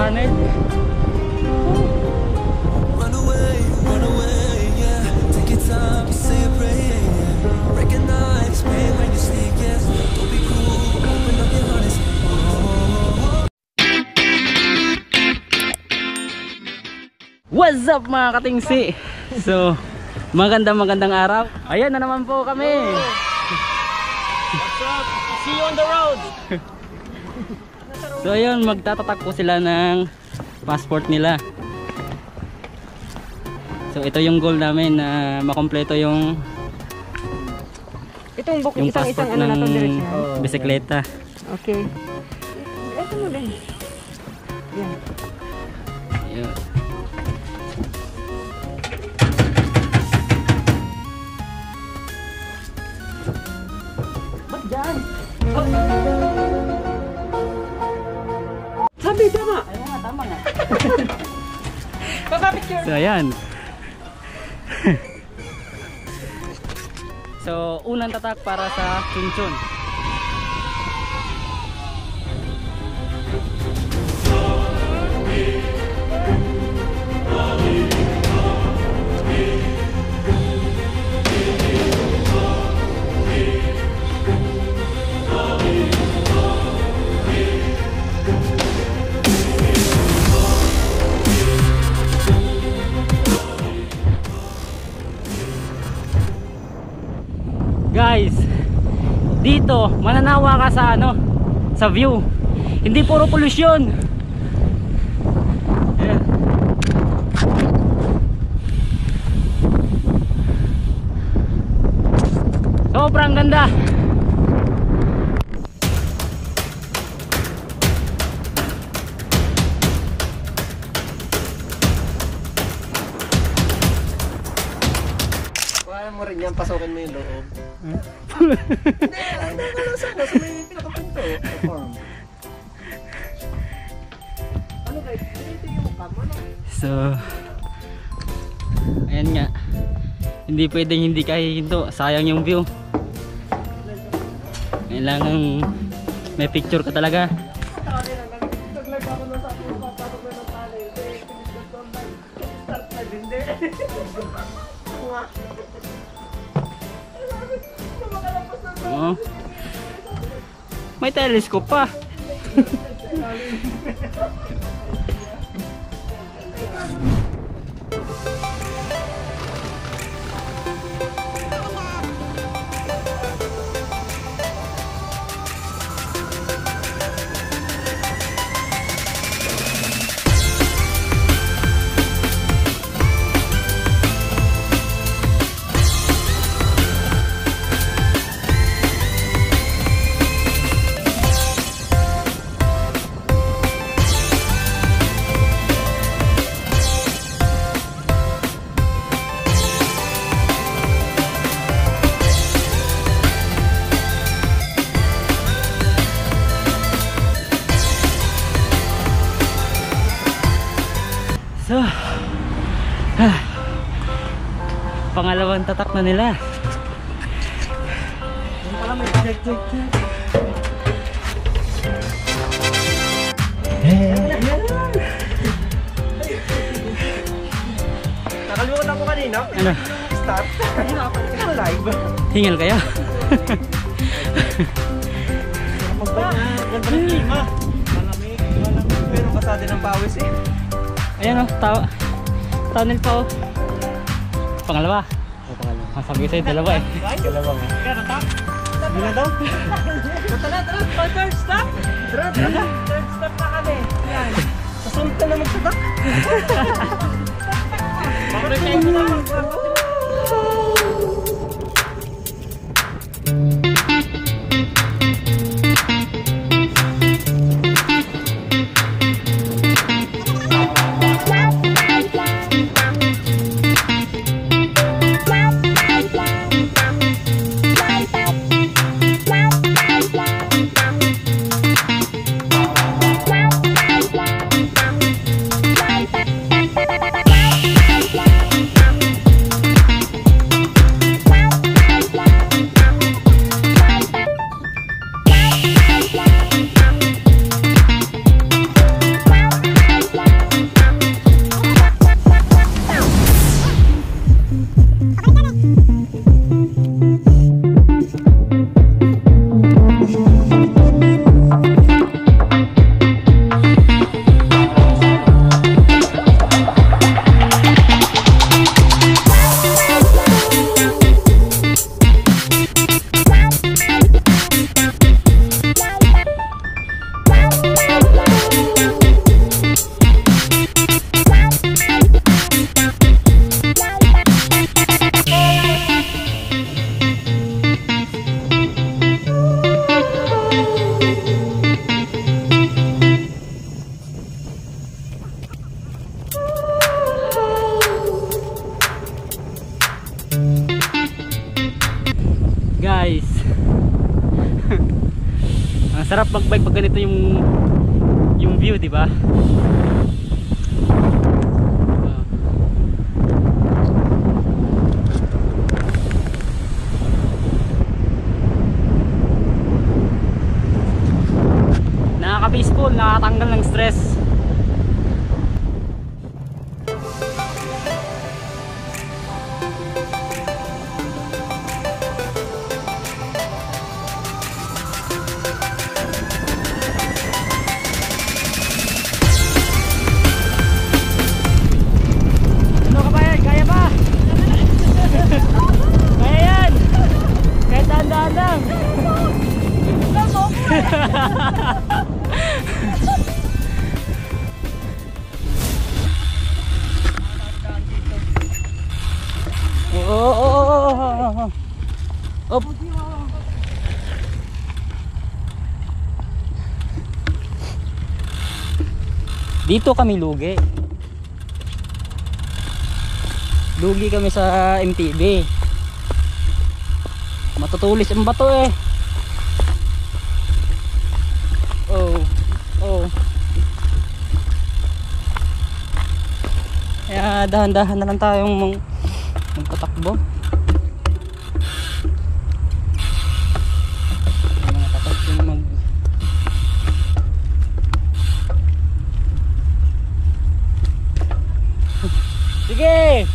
tunnel. What's up mga katingsi? So, magandang araw. Ayan na naman po kami. What's up? See you on the road. So ayun, magtatatak po sila ng passport nila. So ito yung goal namin na makompleto yung yung passport ano na to, ng bisikleta. Okay. Ito mo din. Yan. Ayun. Ba't dyan? Sabi, tama. Ayun nga, tama nga. Pagka-picture. So ayan. So unang tatak para sa Chunchun. Guys, dito mananawa ka sa sa view. Hindi puro polusyon. Ayan. Sobrang ganda. Kaya mo rin yan, pasokin mo yung loob. Hindi, ano ka lang sana sa may pinakapinto. Ano guys, ito yung kama na. So ayan nga, hindi pwedeng hindi kahihinto, sayang yung view. Kailangan may picture ka talaga. Naglag ako na sa akin, papasok na ng tali. Start na din, hindi. Oh. May telescope pa. So, pangalawang tatak na nila. Yung pala may check. Nakalimutan ko kanina. Ano? Start. Ano live? Hingal kayo? Ganda ng klima. Malamig. Pero kasada ng pawis eh. Ayan o, tunnel pa o. Pangalawa. Ang sabi ko sa'yo, dalawa eh. Dalawa nga. Hindi na daw? Tara, third stop. Third stop na kami. Yan. Kasunod ka na magsadak. Bakit kayo na magsadak? guys. Ang sarap mag-bike pag ganito yung view, di ba? Nakaka-peaceful, nakakatanggal ng stress. Ano ka ba yan? Kaya ba? Kaya yan! Kahit dahan-dahan lang. Op. Dito kami lugi. Lugi kami sa MTB. Matutulis ang bato eh. Oh. Oh. Kaya dahan-dahan na lang tayong magpatakbo. Mga tapat yung Sige!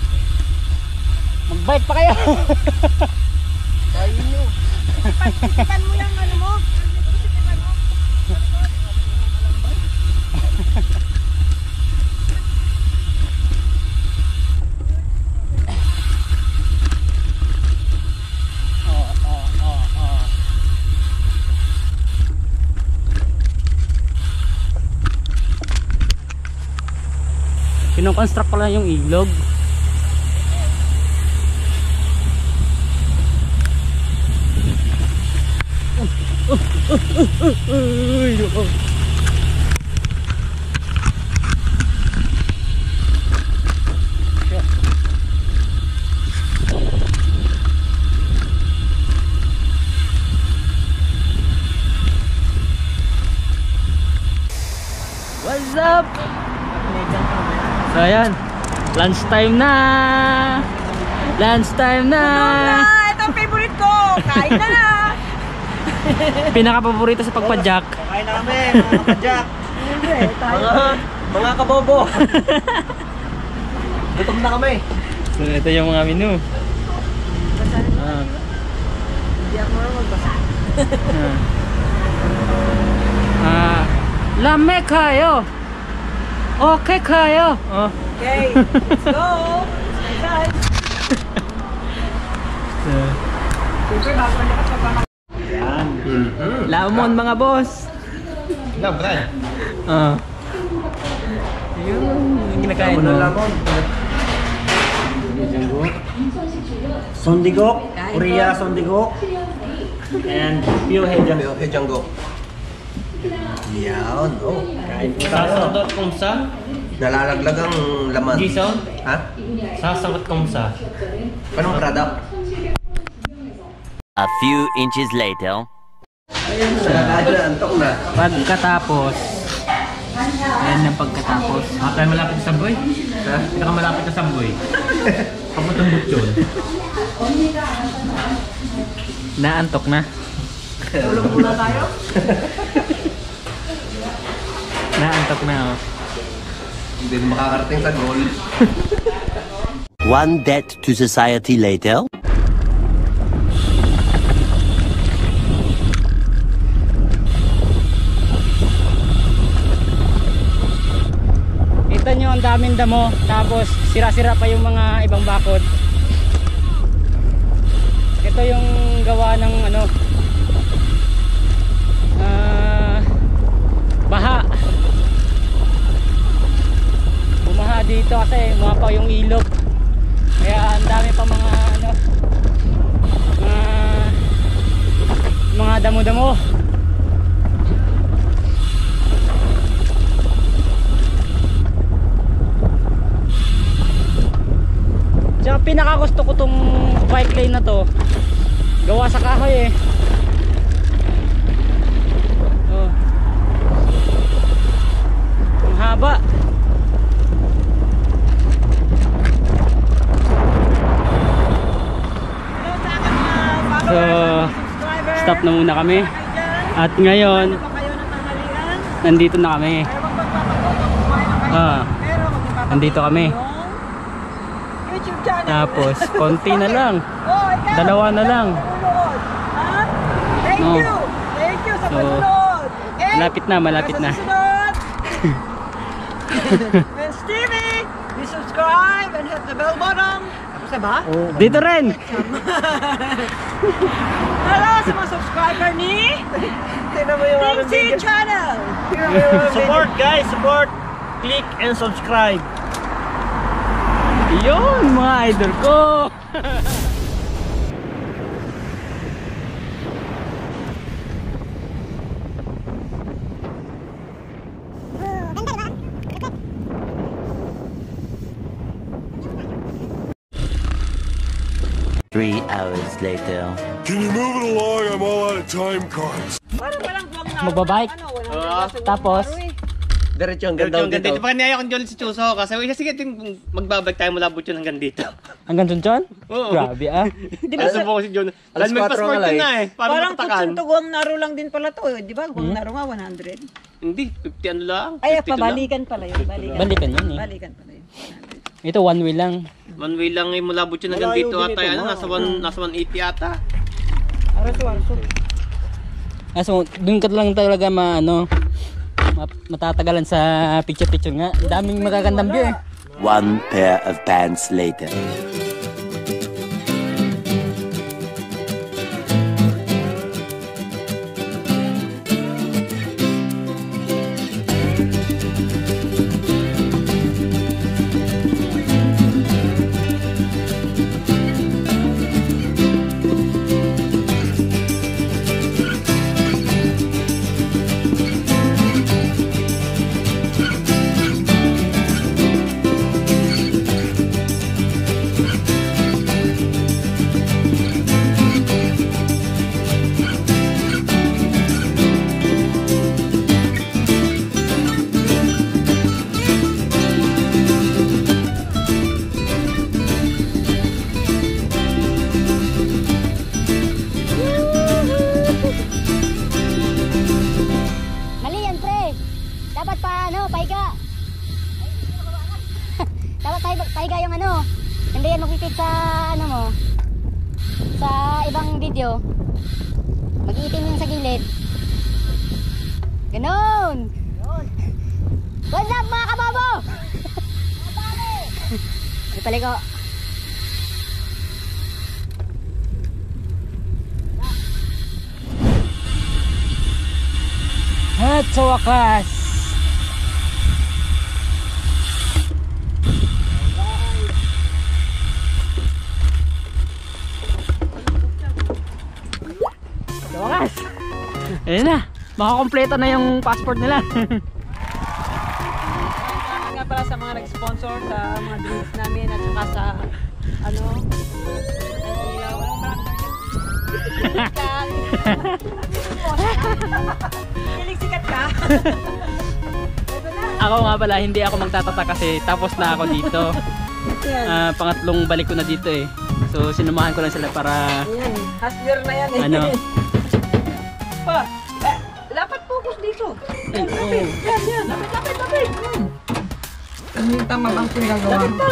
Mag-bike pa kayo! Kain nyo. Isipan mo yung ano mo. Isipan mo. Kino-construct pala yung ilog. What's up? So ayan, lunch time na. Lunch time na. Ito ang favorite ko. Kain na na. Pinaka-paborito sa pagpadyak. Kain na kami, mga kapadyak. Mga kabobo. Gutom na kami. So ito yung mga menu. Hindi ako magbasa. Lame kayo. Okay kayo. Okay, let's go. Guys. Siyempre, bago na kapag Yan. Lamon mga boss. Lamon. Yung kinakain mo. Lamon. Sondigok. Korea Sondigok. And Pio Hejanggok. Yan. Oh, kain po tayo. Sasagot kong sa Nalalaglag ang laman. Gison? Ha? Sasagot kong sa Anong product? A few inches later. Antok na. Pagkatapos. Ayan ang pagkatapos. tayo malapit sa Samboy. Ha? Pinakamalapit sa Samboy. Kaputong butyon. Naantok na. tulog muna tayo. Naantok na oh. Hindi makakarating sa goal. One debt to society later. Kita nyo ang daming damo. Tapos sira-sira pa yung mga ibang bakod. Ito yung gawa ng ano, baha. Bumaha dito kasi umapaw yung ilog. Kaya ang dami pa mga ano, mga damo-damo. Tsaka pinakagusto ko tong bike lane na to Gawa sa kahoy eh. Oh. Ang haba. Hello sa aking mga So, subscriber. stop na muna kami. At ngayon, Ano pa kayo ng tanghalian? nandito na kami. Pero wag magpapagod, kumain na kayo. Ah, Pero wag magpapagod nandito kami. yung YouTube channel. Tapos, konti na lang. Oh, ikaw. Dalawa na lang. Panunood. Ha? Thank No. you. Thank you sa So, panunood. Okay? malapit na, malapit na. Sa susunod. And Stevie, please subscribe and hit the bell button. Tapos na ba? Dito rin. Hello sa mga subscriber ni Tingnan mo yung aming Dixie video. Channel. Support guys, support. Click and subscribe. Yun, mga idol ko. Three hours later. Can you move it along? I'm all out of time cards. Parang walang buwang na. Magbabike. Tapos, Diretso hanggang down dito. Pa kanaya akong Jolly si Chuso kasi sige magbabalik tayo mula Butchon hanggang dito. hanggang Chunchon? Oo. Grabe ah. Alas mo ko si John. Alas may 4 passport nga na eh. Para Parang makatakan. kutsun to guwang naro lang din pala to. Di ba? Guwang naro nga 100. Hindi, 50 ano lang. Ay, 52 lang. pabalikan pala yun. Balikan yun eh. Balikan pala yun. Ito one way lang. One way lang eh mula Butchon hanggang dito ata. Ano, nasa 180 ata. Araso-araso. Ah, so, dun ka lang talaga matatagalan sa picture-picture nga. Ang daming magagandang view eh. One pair of pants later. Mali yan, pre. Dapat pa, pahiga. Dapat pahiga yung hindi yan magpipit sa, mo. Sa ibang video. Mag-iitim yung sa gilid. Ganon. What's up, mga kababo? Ay, paligo. At sa wakas, ayun na, makakompleto na yung passport nila. Salamat nga pala sa mga nag-sponsor sa mga drinks namin at saka sa sikat ka. Ako nga pala, hindi ako magtatata kasi tapos na ako dito. Pangatlong balik ko na dito eh. So sinumahan ko lang sila para Hustler na yan eh. Pa, dapat focus dito. Yan. Lapit. Ano yung tama bang pinagawa? Lapit pa.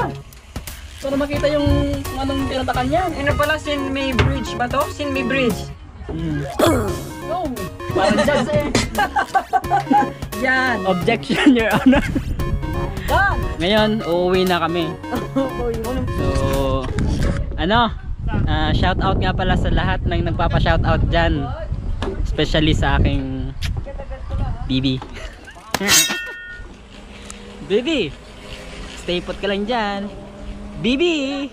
para makita yung anong tinatakan niya. Ano pala, Sin May Bridge ba to? Sin May Bridge. No, parang judge eh. Yan. Objection, Your Honor. Done. Ngayon, uuwi na kami. So, shout out nga pala sa lahat ng nagpapa-shout out dyan. Especially sa aking Bibi. Bibi, stay put ka lang dyan. Bibi!